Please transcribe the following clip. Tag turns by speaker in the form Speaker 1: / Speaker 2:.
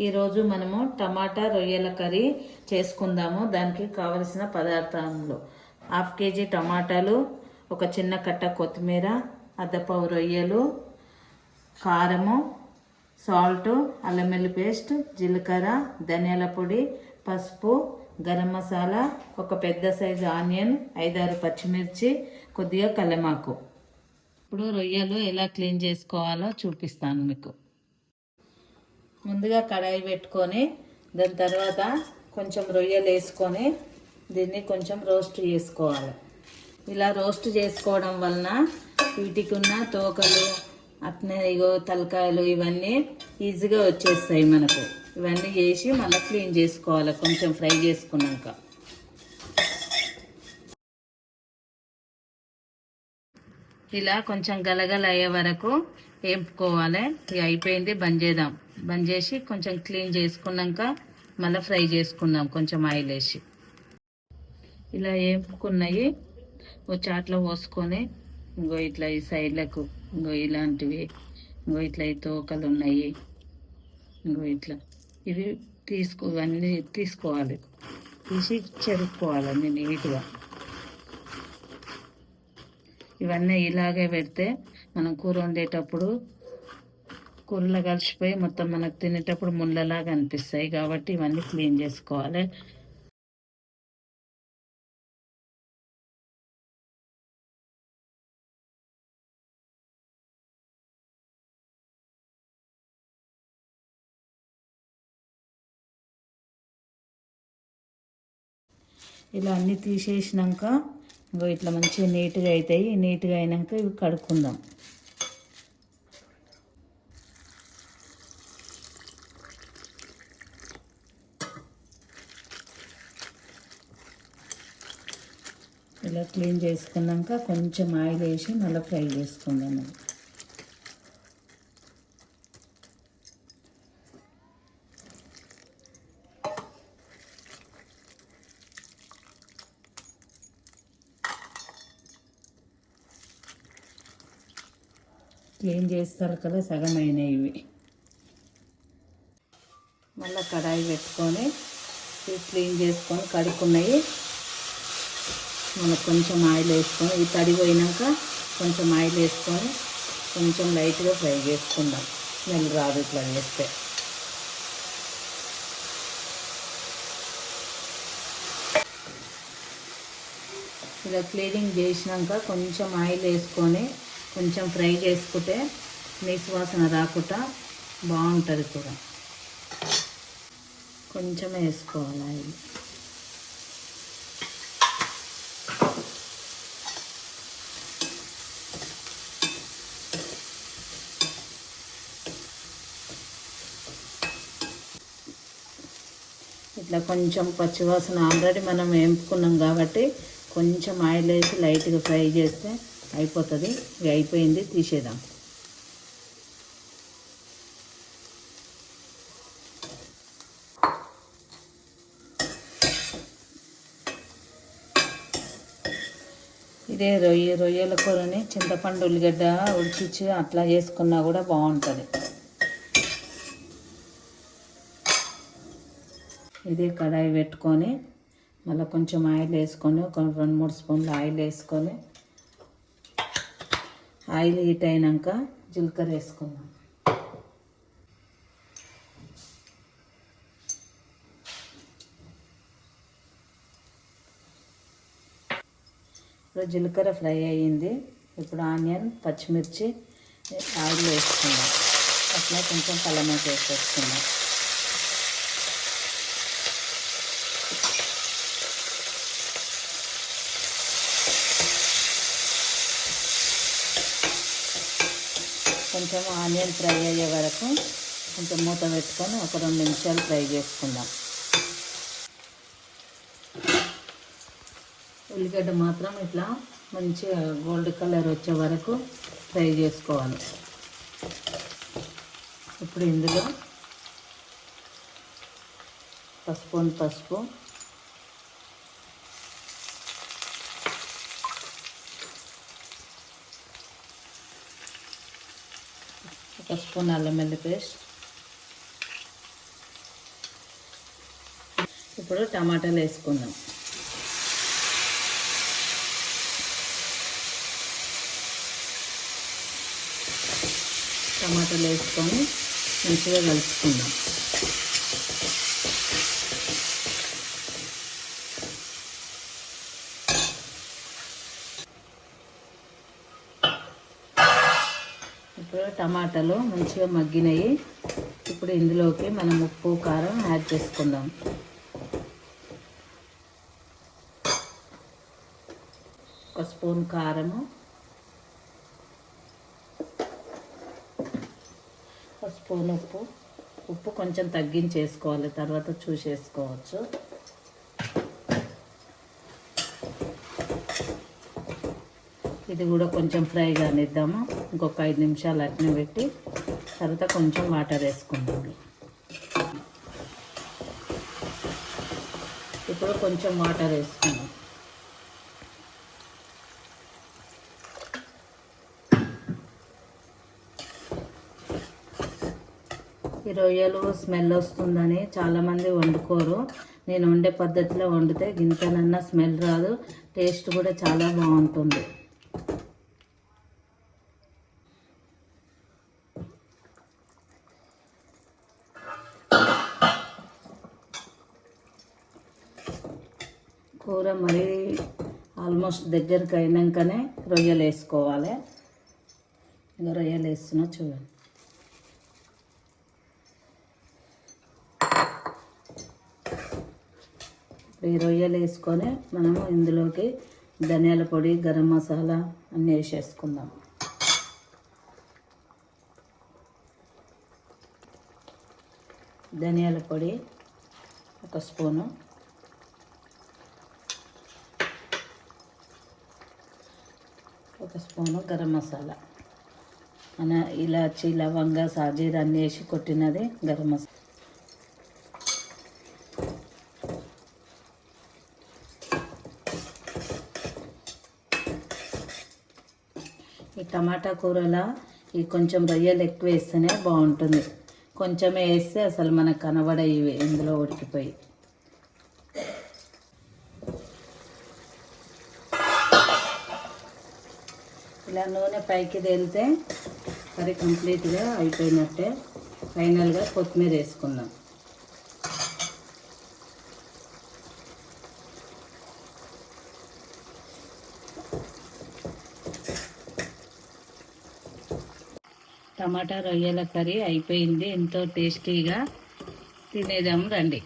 Speaker 1: ఈరోజు మనము టమాటా రొయ్యల కర్రీ చేసుకుందాము. దానికి కావలసిన పదార్థాలు: 1/2 కేజీ టమాటాలు, ఒక చిన్న కట్ట కొత్తిమీర, అద్దపావు రొయ్యలు, కారము, సాల్ట్, అల్లం వెల్లుల్లి పేస్ట్, జీలకర్ర, ధనియాల పొడి, పసుపు, గరం మసాలా, ఒక పెద్ద సైజు ఆనియన్, 5-6 పచ్చిమిర్చి, కొద్దిగా కల్లెమాకు. ఇప్పుడు రొయ్యలు ఎలా క్లీన్ చేసుకోవాలో చూపిస్తాను మీకు. ముందుగా కడాయి పెట్టుకొని దాని తర్వాత కొంచెం రొయ్యలు వేసుకొని దీన్ని కొంచెం రోస్ట్ చేసుకోవాలి. ఇలా రోస్ట్ చేసుకోవడం వలన వీటికి ఉన్న తోకలు అట్నే తలకాయలు ఇవన్నీ ఈజీగా వచ్చేస్తాయి మనకు. ఇవన్నీ చేసి మళ్ళీ క్లీన్ చేసుకోవాలి కొంచెం ఫ్రై చేసుకున్నాక. ఇలా కొంచెం గలగల అయ్యే వరకు వేపుకోవాలి. ఇక అయిపోయింది, బంద్ చేసి కొంచెం క్లీన్ చేసుకున్నాక మళ్ళీ ఫ్రై చేసుకుందాం కొంచెం ఆయిల్ వేసి. ఇలా వేపుకున్నాయి ఓ చాట్లో పోసుకొని ఇట్లా ఈ సైడ్లకు ఇలాంటివి ఇట్లా ఈ తోకలు ఉన్నాయి ఇట్లా ఇవి ఇవన్నీ తీసుకోవాలి. తీసి చెరుక్కోవాలి నీట్గా. ఇవన్నీ ఇలాగే పెడితే మనం కూర వండేటప్పుడు కూరలో కలిసిపోయి మొత్తం మనకు తినేటప్పుడు ముళ్ళలాగా అనిపిస్తాయి. కాబట్టి ఇవన్నీ క్లీన్ చేసుకోవాలి. ఇలా అన్నీ తీసేసినాక ఇట్లా మంచిగా నీట్గా అవుతాయి. నీట్గా అయినాక ఇవి కడుక్కుందాం. ఇలా క్లీన్ చేసుకున్నాక కొంచెం ఆయిల్ వేసి మళ్ళీ ఫ్రై చేసుకుందాం. క్లీన్ చేస్తారు కదా, సగం అయినాయి ఇవి. మళ్ళీ కడాయి పెట్టుకొని క్లీన్ చేసుకొని కడుక్కున్నాయి మనకు కొంచెం ఆయిల్ వేసుకొని ఇవి తడిపోయినాక కొంచెం ఆయిల్ వేసుకొని కొంచెం లైట్గా ఫ్రై చేసుకుందాం. స్మెల్ రాదు ఇట్లా వేస్తే. ఇలా క్లీనింగ్ చేసినాక కొంచెం ఆయిల్ వేసుకొని కొంచెం ఫ్రై చేసుకుంటే నీసు వాసన రాకుండా బాగుంటుంది కూర. కొంచెం వేసుకోవాలి ఆయిల్. ఇట్లా కొంచెం పచ్చివాసన ఆల్రెడీ మనం వేపుకున్నాం కాబట్టి కొంచెం ఆయిల్ వేసి లైట్గా ఫ్రై చేస్తే అయిపోతుంది. ఇది అయిపోయింది, తీసేద్దాం. ఇదే రొయ్యల కూరని చింతపండు ఉల్లిగడ్డ ఉడికించి అట్లా చేసుకున్నా కూడా బాగుంటుంది. ఇదే కడాయి పెట్టుకొని మళ్ళీ కొంచెం ఆయిల్ వేసుకొని ఒక 2-3 స్పూన్లు ఆయిల్ వేసుకొని ఆయిల్ హీట్ అయినాక జీలకర్ర వేసుకుందాం. ఇప్పుడు జీలకర్ర ఫ్రై అయ్యింది. ఇప్పుడు ఆనియన్, పచ్చిమిర్చి ఆయిల్ వేసుకుందాం. అట్లా కొంచెం కల్లెమాకు వేసేసుకుందాం. కొంచెం ఆనియన్ ఫ్రై అయ్యే వరకు కొంచెం మూత పెట్టుకొని ఒక 2 నిమిషాలు ఫ్రై చేసుకుందాం. ఉల్లిగడ్డ మాత్రం ఇట్లా మంచిగా గోల్డ్ కలర్ వచ్చే వరకు ఫ్రై చేసుకోవాలి. ఇప్పుడు ఇందులో పసుపు, ఒక స్పూన్ అల్లం వెల్లుల్లి పేస్ట్, ఇప్పుడు టమాటాలు వేసుకుందాం. టమాటాలు వేసుకొని మంచిగా కలుపుకుందాం. ఇప్పుడు టమాటాలు మంచిగా మగ్గినాయి. ఇప్పుడు ఇందులోకి మనం ఉప్పు కారం యాడ్ చేసుకుందాం. ఒక స్పూన్ కారము, ఒక స్పూన్ ఉప్పు కొంచెం తగ్గించేసుకోవాలి, తర్వాత చూసేసుకోవచ్చు. ఇది కూడా కొంచెం ఫ్రై కానిద్దాము. ఇంకొక 5 నిమిషాలు అట్నే పెట్టి తర్వాత కొంచెం వాటర్ వేసుకుందాం. ఇప్పుడు కొంచెం వాటర్ వేసుకుందాం. ఈ రొయ్యలు స్మెల్ వస్తుందని చాలామంది వండుకోరు. నేను వండే పద్ధతిలో వండితే గింతనన్నా స్మెల్ రాదు, టేస్ట్ కూడా చాలా బాగుంటుంది. కూర మరీ ఆల్మోస్ట్ దగ్గరికి అయినాకనే రొయ్యలు వేసుకోవాలి. ఇంకా రొయ్యలు వేస్తున్నా చూడండి. ఈ రొయ్యలు వేసుకొని మనము ఇందులోకి ధనియాల పొడి, గరం మసాలా అన్నీ వేసేసుకుందాం. ధనియాల పొడి 1 స్పూను, ఒక స్పూను గరం మసాలా, మన ఇలాచి, లవంగ, సాజీర అన్నీ వేసి కొట్టినది గరం మసాలా. ఈ టమాటా కూరలో ఈ కొంచెం రొయ్యలు ఎక్కువ వేస్తేనే బాగుంటుంది. కొంచెమే వేస్తే అసలు మనకు కనబడేవి ఇందులో ఉడికిపోయి. ఇలా నూనె పైకి తేలితే కర్రీ కంప్లీట్గా అయిపోయినట్టే. ఫైనల్గా కొత్తిమీర వేసుకుందాం. టమాటా రొయ్యల కర్రీ అయిపోయింది. ఎంతో టేస్టీగా తినేదాము రండి.